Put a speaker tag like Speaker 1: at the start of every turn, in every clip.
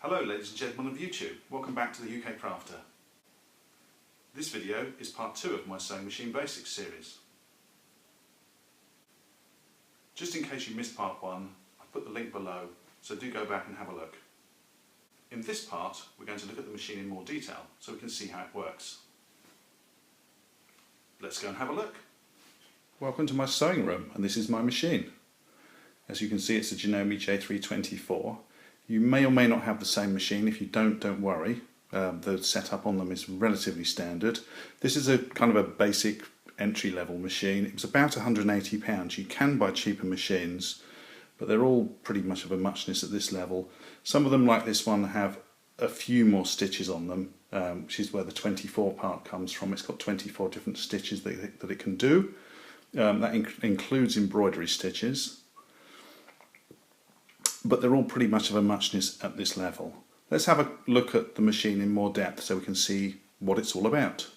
Speaker 1: Hello ladies and gentlemen of YouTube, welcome back to the UK Crafter. This video is part 2 of my Sewing Machine Basics series. Just in case you missed part 1, I've put the link below, so do go back and have a look. In this part, we're going to look at the machine in more detail so we can see how it works. Let's go and have a look. Welcome to my sewing room, and this is my machine. As you can see, it's a Janome J324. You may or may not have the same machine. If you don't worry. The setup on them is relatively standard. This is a kind of a basic entry-level machine. It was about £180. You can buy cheaper machines, but they're all pretty much of a muchness at this level. Some of them, like this one, have a few more stitches on them, which is where the 24 part comes from. It's got 24 different stitches that it can do. That includes embroidery stitches. But they're all pretty much of a muchness at this level. Let's have a look at the machine in more depth so we can see what it's all about.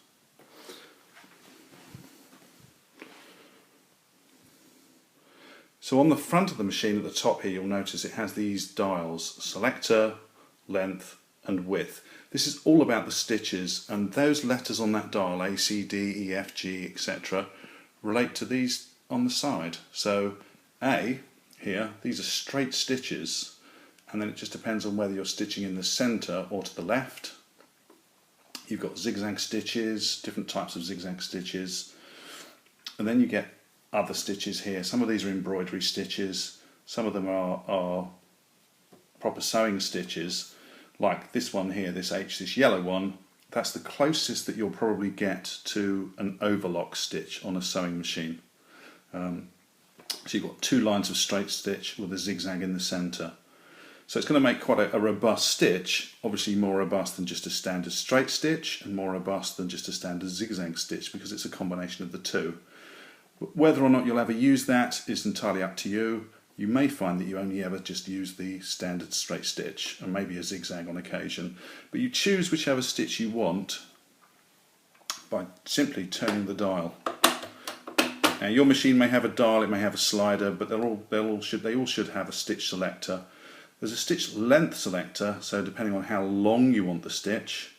Speaker 1: So on the front of the machine at the top here, you'll notice it has these dials: selector, length and width. This is all about the stitches, and those letters on that dial, A, C, D, E, F, G, etc., relate to these on the side. So A, here, these are straight stitches, and then it just depends on whether you're stitching in the centre or to the left. You've got zigzag stitches, different types of zigzag stitches, and then you get other stitches here. Some of these are embroidery stitches, some of them are proper sewing stitches, like this one here, this yellow one. That's the closest that you'll probably get to an overlock stitch on a sewing machine. So you've got 2 lines of straight stitch with a zigzag in the centre. So it's going to make quite a robust stitch, obviously more robust than just a standard straight stitch and more robust than just a standard zigzag stitch, because it's a combination of the two. But whether or not you'll ever use that is entirely up to you. You may find that you only ever just use the standard straight stitch and maybe a zigzag on occasion. But you choose whichever stitch you want by simply turning the dial. Now your machine may have a dial, it may have a slider, but they all should have a stitch selector. There's a stitch length selector, so depending on how long you want the stitch,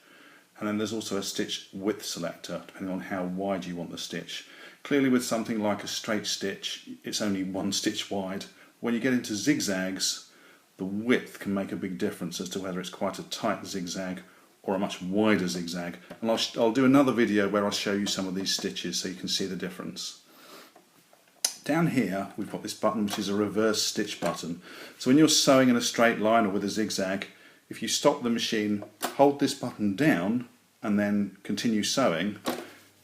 Speaker 1: and then there's also a stitch width selector, depending on how wide you want the stitch. Clearly with something like a straight stitch, it's only 1 stitch wide. When you get into zigzags, the width can make a big difference as to whether it's quite a tight zigzag or a much wider zigzag. And I'll do another video where I'll show you some of these stitches so you can see the difference. Down here we've got this button, which is a reverse stitch button. So when you're sewing in a straight line or with a zigzag, if you stop the machine, hold this button down and then continue sewing,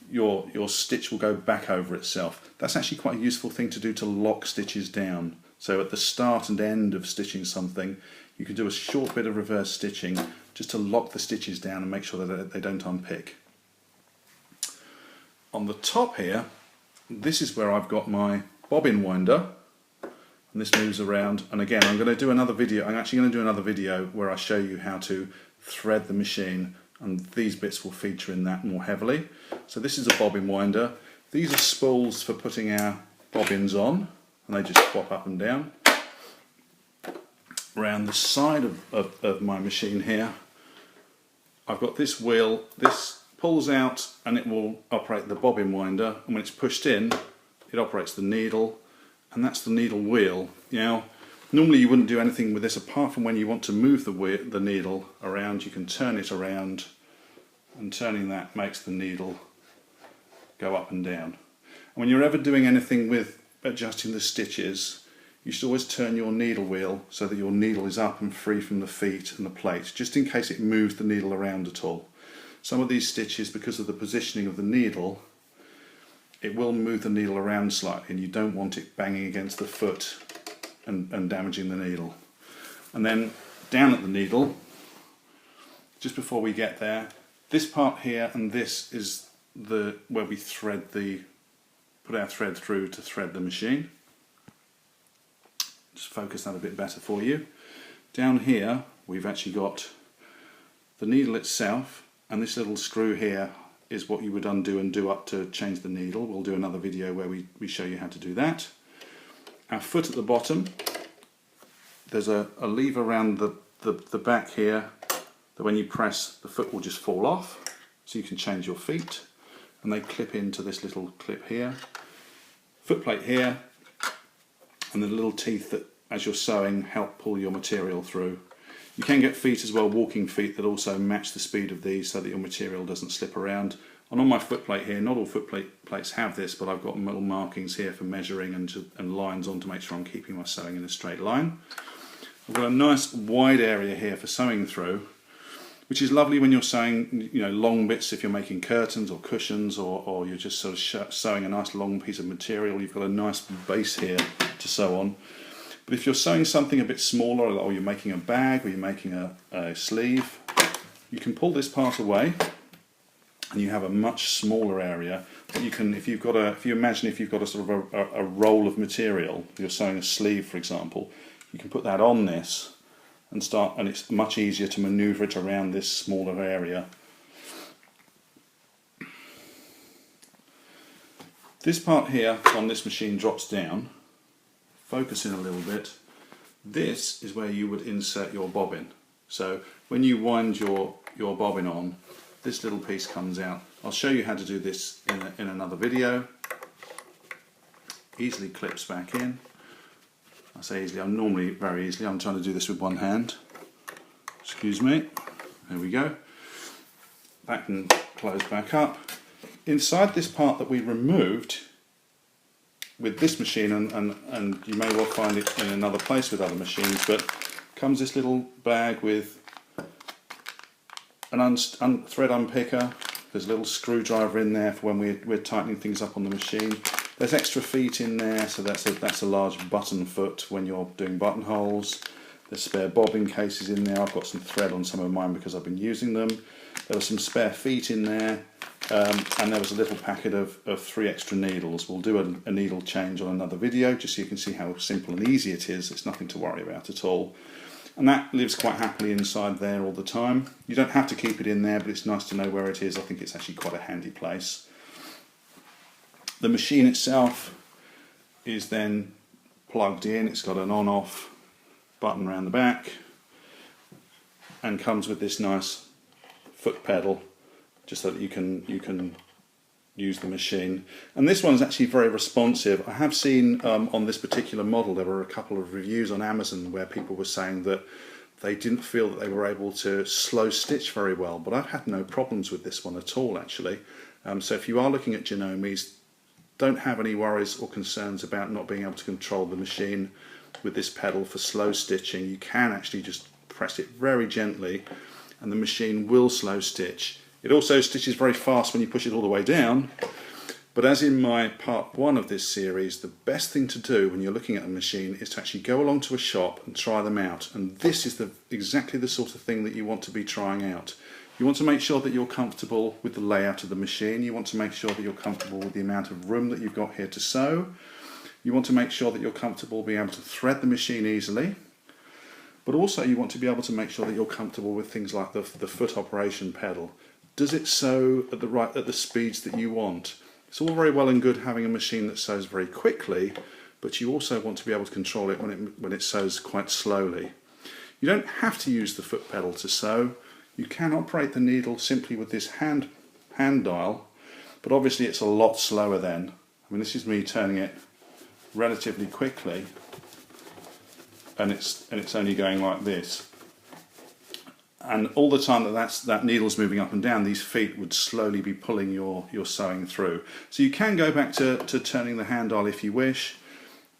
Speaker 1: your stitch will go back over itself. That's actually quite a useful thing to do to lock stitches down. So at the start and end of stitching something, you can do a short bit of reverse stitching just to lock the stitches down and make sure that they don't unpick. On the top here, this is where I've got my bobbin winder, and this moves around. And again, I'm actually going to do another video where I show you how to thread the machine, and these bits will feature in that more heavily. So this is a bobbin winder. These are spools for putting our bobbins on, and they just swap up and down. Around the side of my machine here, I've got this wheel. This pulls out and it will operate the bobbin winder, and when it's pushed in, it operates the needle, and that's the needle wheel. Now, normally you wouldn't do anything with this apart from when you want to move the needle around. You can turn it around, and turning that makes the needle go up and down. And when you're ever doing anything with adjusting the stitches, you should always turn your needle wheel so that your needle is up and free from the feet and the plate, just in case it moves the needle around at all. Some of these stitches, because of the positioning of the needle, it will move the needle around slightly, and you don't want it banging against the foot and damaging the needle. And then down at the needle, just before we get there, this part here and this is where we put our thread through to thread the machine. Just focus that a bit better for you. Down here we've actually got the needle itself, and this little screw here is what you would undo and do up to change the needle. We'll do another video where we show you how to do that. Our foot at the bottom, there's a lever around the the back here, that when you press, the foot will just fall off, so you can change your feet, and they clip into this little clip here. Foot plate here, and the little teeth that, as you're sewing, help pull your material through. You can get feet as well, walking feet, that also match the speed of these so that your material doesn't slip around. And on my foot plate here, not all foot plates have this, but I've got little markings here for measuring and lines on to make sure I'm keeping my sewing in a straight line. I've got a nice wide area here for sewing through, which is lovely when you're sewing, you know, long bits. If you're making curtains or cushions, or you're just sort of sewing a nice long piece of material, you've got a nice base here to sew on. But if you're sewing something a bit smaller, or you're making a bag, or you're making a sleeve, you can pull this part away, and you have a much smaller area that you can, if you imagine if you've got a sort of a roll of material, you're sewing a sleeve for example, you can put that on this and start, and it's much easier to maneuver it around this smaller area. This part here on this machine drops down. Focus in a little bit. This is where you would insert your bobbin. So when you wind your bobbin on, this little piece comes out. I'll show you how to do this in another video. Easily clips back in. I say easily, I'm normally very easily. I'm trying to do this with one hand. Excuse me. There we go. That can close back up. Inside this part that we removed with this machine, and you may well find it in another place with other machines, but comes this little bag with an thread unpicker. There's a little screwdriver in there for when we're tightening things up on the machine. There's extra feet in there, so that's a large button foot when you're doing buttonholes. There's spare bobbin cases in there. I've got some thread on some of mine because I've been using them. There were some spare feet in there, and there was a little packet of 3 extra needles. We'll do a needle change on another video just so you can see how simple and easy it is. It's nothing to worry about at all. And that lives quite happily inside there all the time. You don't have to keep it in there, but it's nice to know where it is. I think it's actually quite a handy place. The machine itself is then plugged in. It's got an on-off button around the back and comes with this nice foot pedal just so that you can use the machine. And this one's actually very responsive. I have seen on this particular model, there were a couple of reviews on Amazon where people were saying that they didn't feel that they were able to slow stitch very well, but I've had no problems with this one at all actually. So if you are looking at Janomis, don't have any worries or concerns about not being able to control the machine with this pedal for slow stitching. You can actually just press it very gently and the machine will slow stitch. It also stitches very fast when you push it all the way down, but as in my part 1 of this series, the best thing to do when you're looking at a machine is to actually go along to a shop and try them out, and this is exactly the sort of thing that you want to be trying out. You want to make sure that you're comfortable with the layout of the machine. You want to make sure that you're comfortable with the amount of room that you've got here to sew. You want to make sure that you're comfortable being able to thread the machine easily. But also you want to be able to make sure that you're comfortable with things like the foot operation pedal. Does it sew at the speeds that you want? It's all very well and good having a machine that sews very quickly, but you also want to be able to control it when it sews quite slowly. You don't have to use the foot pedal to sew. You can operate the needle simply with this hand dial, but obviously it's a lot slower then. I mean, this is me turning it relatively quickly, and it's only going like this. And all the time that needle's moving up and down, these feet would slowly be pulling your sewing through. So you can go back to turning the hand dial if you wish,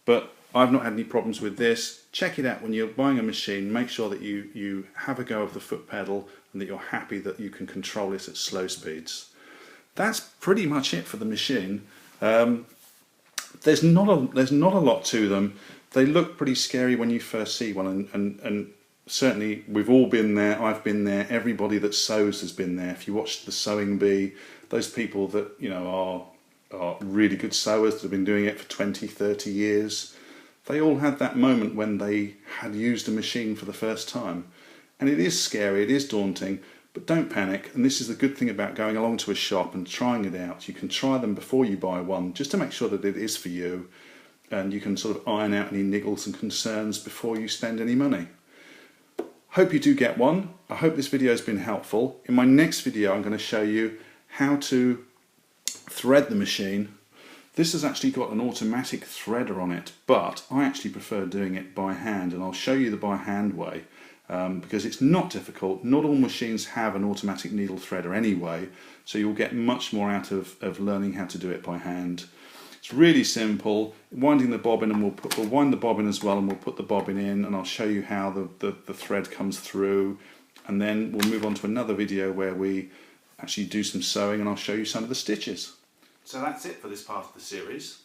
Speaker 1: but I've not had any problems with this. Check it out when you're buying a machine. Make sure that you have a go of the foot pedal and that you're happy that you can control it at slow speeds. That's pretty much it for the machine. There's not a lot to them. They look pretty scary when you first see one, and certainly we've all been there. I've been there. Everybody that sews has been there. If you watch the Sewing Bee, those people that are really good sewers that have been doing it for 20, 30 years, they all had that moment when they had used a machine for the first time. And it is scary, it is daunting, but don't panic. And this is the good thing about going along to a shop and trying it out. You can try them before you buy one, just to make sure that it is for you, and you can sort of iron out any niggles and concerns before you spend any money. Hope you do get one. I hope this video has been helpful. In my next video I'm going to show you how to thread the machine. This has actually got an automatic threader on it, but I actually prefer doing it by hand, and I'll show you the by hand way because it's not difficult. Not all machines have an automatic needle threader anyway, so you'll get much more out of learning how to do it by hand. It's really simple. Winding the bobbin, and we'll wind the bobbin as well, and we'll put the bobbin in, and I'll show you how the thread comes through, and then we'll move on to another video where we actually do some sewing, and I'll show you some of the stitches. So that's it for this part of the series.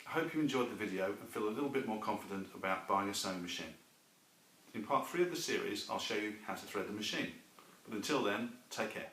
Speaker 1: I hope you enjoyed the video and feel a little bit more confident about buying a sewing machine. In part 3 of the series I'll show you how to thread the machine. But until then, take care.